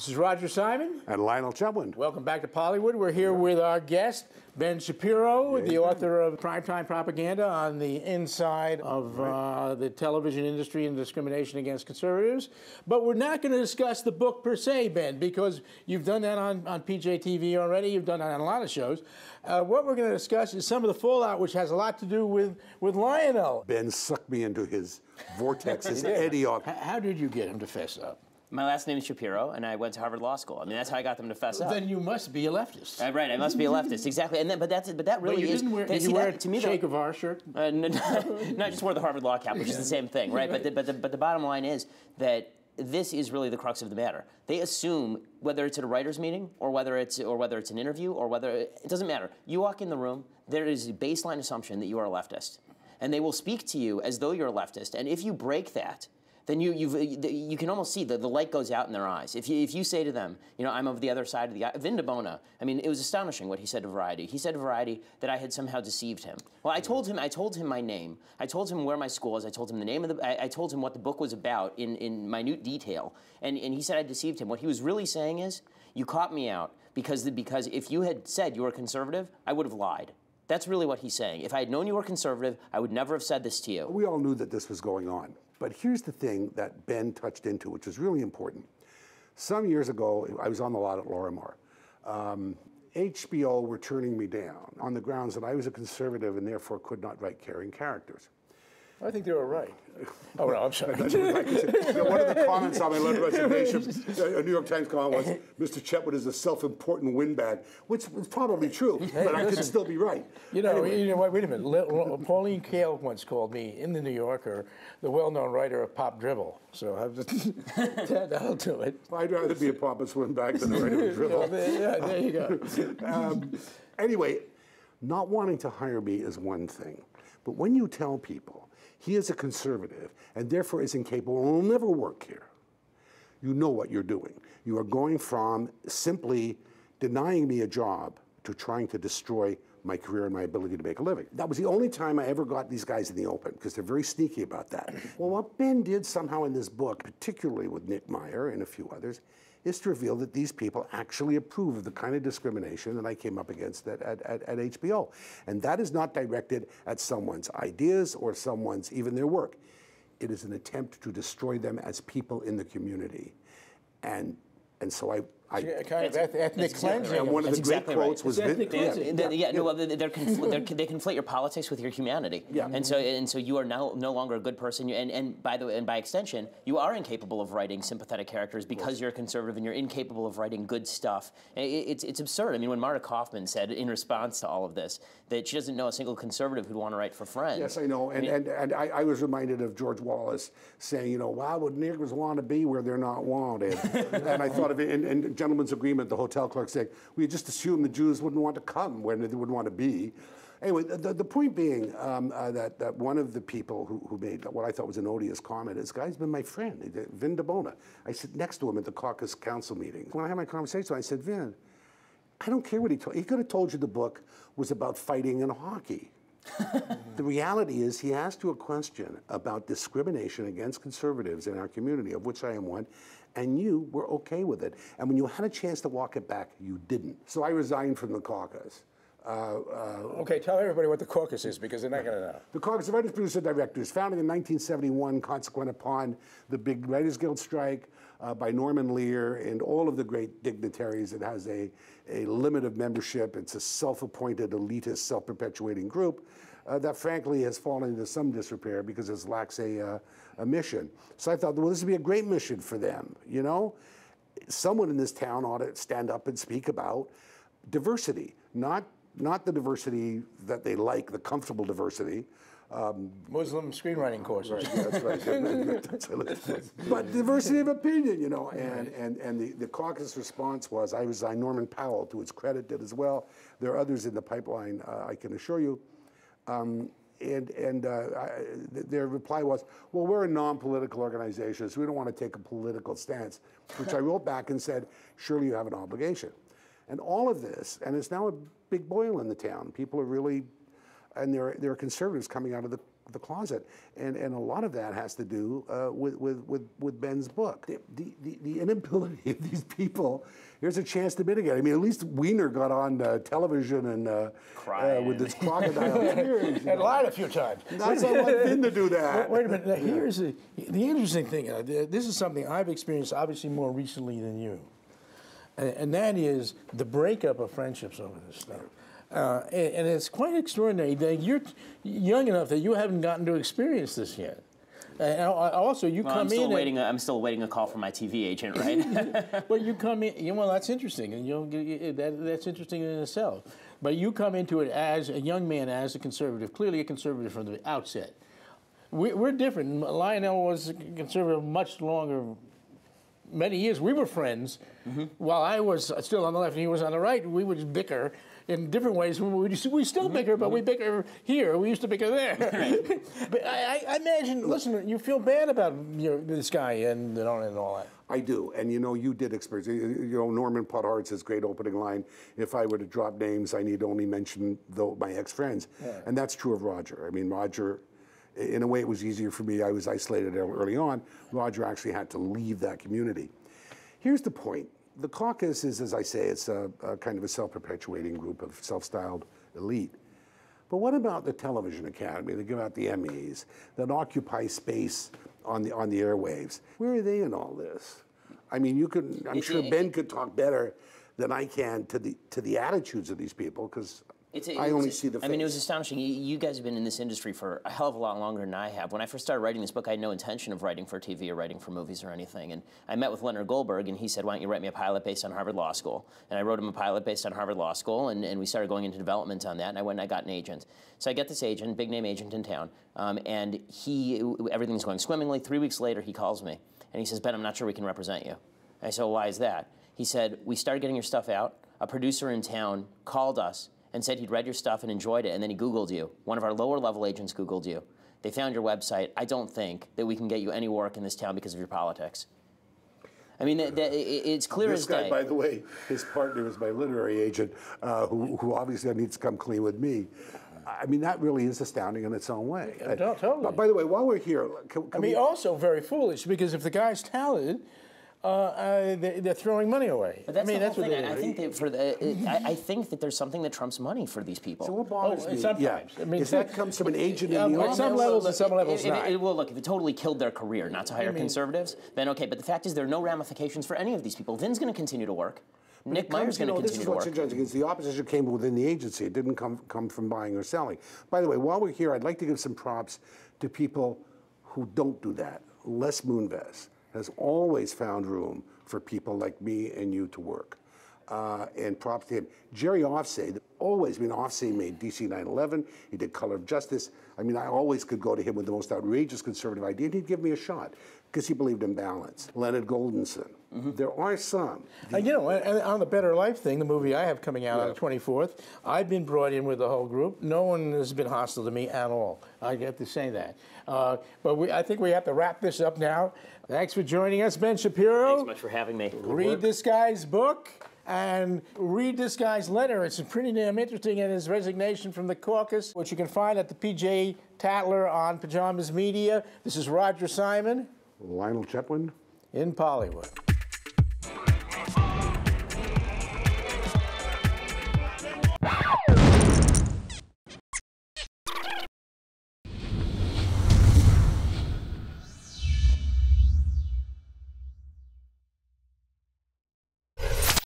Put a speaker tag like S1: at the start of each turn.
S1: This is Roger Simon.
S2: And Lionel Chetwynd.
S1: Welcome back to Pollywood. We're here with our guest, Ben Shapiro, the author of Primetime Propaganda on the inside of the television industry and discrimination against conservatives. But we're not going to discuss the book per se, Ben, because you've done that on PJTV already. You've done that on a lot of shows. What we're going to discuss is some of the fallout, which has a lot to do with Lionel.
S2: Ben sucked me into his vortex, his eddy off.
S1: How did you get him to fess up?
S3: My last name is Shapiro, and I went to Harvard Law School. I mean, that's how I got them to fess up.
S1: Then you must be a leftist.
S3: Right, I must be a leftist, exactly. And then, but that really is.
S1: Did you wear a Che Guevara shirt?
S3: No, I just wore the Harvard Law cap, which is the same thing, right? But the bottom line is that this is really the crux of the matter. They assume, whether it's at a writers' meeting or whether it's an interview or whether it doesn't matter. You walk in the room, there is a baseline assumption that you are a leftist, and they will speak to you as though you're a leftist. And if you break that, then you can almost see the light goes out in their eyes. If you say to them, you know, I'm of the other side of the aisle. Vin Bona, I mean, it was astonishing what he said to Variety. He said to Variety that I had somehow deceived him. Well, I told him my name. I told him where my school is. I told him the name of the. I told him what the book was about in minute detail. And he said I deceived him. What he was really saying is, you caught me out because if you had said you were conservative, I would have lied. That's really what he's saying. If I had known you were conservative, I would never have said this to you.
S2: We all knew that this was going on. But here's the thing that Ben touched into, which is really important. Some years ago, I was on the lot at Lorimar. HBO were turning me down on the grounds that I was a conservative and therefore could not write caring characters.
S1: I think they were right. Oh, no, I'm sorry.
S2: One of the comments on my letter of resignation, a New York Times comment was, Mr. Chetwynd is a self-important windbag, which was probably true, but I could still be right.
S1: You know, wait a minute. Pauline Kael once called me, in the New Yorker, the well-known writer of Pop Dribble. So that'll do it.
S2: I'd rather be a pompous windbag than a writer of dribble.
S1: Yeah, there you go.
S2: Anyway, not wanting to hire me is one thing. But when you tell people he is a conservative and therefore is incapable and will never work here, you know what you're doing. You are going from simply denying me a job to trying to destroy my career and my ability to make a living. That was the only time I ever got these guys in the open, because they're very sneaky about that. Well, what Ben did somehow in this book, particularly with Nick Meyer and a few others, is to reveal that these people actually approve of the kind of discrimination that I came up against at HBO. And that is not directed at someone's ideas or someone's, even their work. It is an attempt to destroy them as people in the community. And so I
S1: kind of ethnic cleansing.
S2: And one of the great quotes was,
S3: they conflate your politics with your humanity. Yeah. And so you are now no longer a good person. And by extension, you are incapable of writing sympathetic characters because you're a conservative and you're incapable of writing good stuff. It's absurd. I mean, when Marta Kaufman said in response to all of this that she doesn't know a single conservative who'd want to write for Friends.
S2: Yes, I know. And I was reminded of George Wallace saying, you know, why would niggers want to be where they're not wanted? And I thought of it in Gentleman's Agreement, the hotel clerk saying, we just assumed the Jews wouldn't want to come when they wouldn't want to be. Anyway, the point being that one of the people who made what I thought was an odious comment, this guy's been my friend, Vin Bona. I sit next to him at the caucus council meeting. When I had my conversation, I said, Vin, I don't care what he told you. He could have told you the book was about fighting and hockey. The reality is he asked you a question about discrimination against conservatives in our community, of which I am one, and you were okay with it. And when you had a chance to walk it back, you didn't. So I resigned from the caucus.
S1: Okay, tell everybody what the caucus is, because they're not going to know.
S2: The Caucus of Writers, Producers, Directors, founded in 1971, consequent upon the big Writers Guild strike by Norman Lear and all of the great dignitaries. It has a limit of membership. It's a self-appointed, elitist, self-perpetuating group that, frankly, has fallen into some disrepair because it lacks a mission. So I thought, well, this would be a great mission for them, you know? Someone in this town ought to stand up and speak about diversity, not the diversity that they like, the comfortable diversity.
S1: Muslim screenwriting courses.
S2: Right, yeah, that's right. But diversity of opinion, you know. And the caucus response was, I resigned. Norman Powell, to his credit, did as well. There are others in the pipeline, I can assure you. Their reply was, well, we're a non-political organization, so we don't want to take a political stance, which I wrote back and said, surely you have an obligation. And all of this, and it's now a big boil in the town. People are really and there are conservatives coming out of the closet, and a lot of that has to do with Ben's book. The inability of these people. Here's a chance to mitigate. I mean, at least Wiener got on television and with this crocodile tears.
S1: And lied a few times.
S2: That's not one thing to do that.
S1: Wait a minute. Now, here's the interesting thing. This is something I've experienced obviously more recently than you, and that is the breakup of friendships over this stuff. And it's quite extraordinary that you're young enough that you haven't gotten to experience this yet. And also, you come in.
S3: I'm still awaiting a call from my TV agent, right?
S1: But you come in. Well, that's interesting, and that's interesting in itself. But you come into it as a young man, as a conservative, clearly a conservative from the outset. We're different. Lionel was a conservative much longer. Many years. We were friends. While I was still on the left and he was on the right, we would bicker in different ways. We still bicker, but we bicker here. We used to bicker there. But I imagine, listen, you feel bad about this guy and all that.
S2: I do, and you did experience. Norman Pothart's great opening line: "If I were to drop names, I need only mention my ex-friends," and that's true of Roger. I mean, Roger. In a way, it was easier for me. I was isolated early on. Roger actually had to leave that community. Here's the point. The caucus is, as I say, it's a kind of a self-perpetuating group of self-styled elite. But what about the Television Academy that give out the Emmys, that occupy space on the airwaves? Where are they in all this? I mean, I'm sure Ben could talk better than I can to the attitudes of these people, because I only see the face.
S3: I mean, it was astonishing. You guys have been in this industry for a hell of a lot longer than I have. When I first started writing this book, I had no intention of writing for TV or writing for movies or anything. And I met with Leonard Goldberg, and he said, "Why don't you write me a pilot based on Harvard Law School?" And I wrote him a pilot based on Harvard Law School, and we started going into development on that. And I went and I got an agent. So I get this agent, big name agent in town, and everything's going swimmingly. 3 weeks later, he calls me, and he says, "Ben, I'm not sure we can represent you." And I said, "Well, why is that?" He said, "We started getting your stuff out. A producer in town called us and said he'd read your stuff and enjoyed it, and then he Googled you. One of our lower-level agents Googled you. They found your website. I don't think that we can get you any work in this town because of your politics." I mean, it's clear as day.
S2: This guy, by the way, his partner is my literary agent, who obviously needs to come clean with me. I mean, that really is astounding in its own way.
S1: Totally.
S2: By the way, while we're here,
S1: also very foolish, because if the guy's talented, they're throwing money away.
S3: But that's the whole thing. I think that there's something that trumps money for these people.
S2: So what bothers me?
S1: Sometimes.
S2: I mean, that comes from an agent in the office.
S1: At some levels and some levels not.
S3: Well, look, if it totally killed their career not to hire conservatives, then okay. But the fact is, there are no ramifications for any of these people. Vin's going to continue to work. Nick Meyer's going to continue to work.
S2: This is what's interesting. The opposition came within the agency. It didn't come from buying or selling. By the way, while we're here, I'd like to give some props to people who don't do that. Les Moonves has always found room for people like me and you to work. And props to him. Jerry Offsay, Offsay made DC 9/11. He did Color of Justice. I mean, I always could go to him with the most outrageous conservative idea, and he'd give me a shot because he believed in balance. Leonard Goldenson. There are some.
S1: On the Better Life thing, the movie I have coming out on the 24th, I've been brought in with the whole group. No one has been hostile to me at all. I get to say that. But I think we have to wrap this up now. Thanks for joining us, Ben Shapiro.
S3: Thanks so much for having me.
S1: Read this guy's book and read this guy's letter. It's pretty damn interesting, and his resignation from the caucus, which you can find at the PJ Tatler on Pajamas Media. This is Roger Simon.
S2: Lionel Chetwin.
S1: In Pollywood.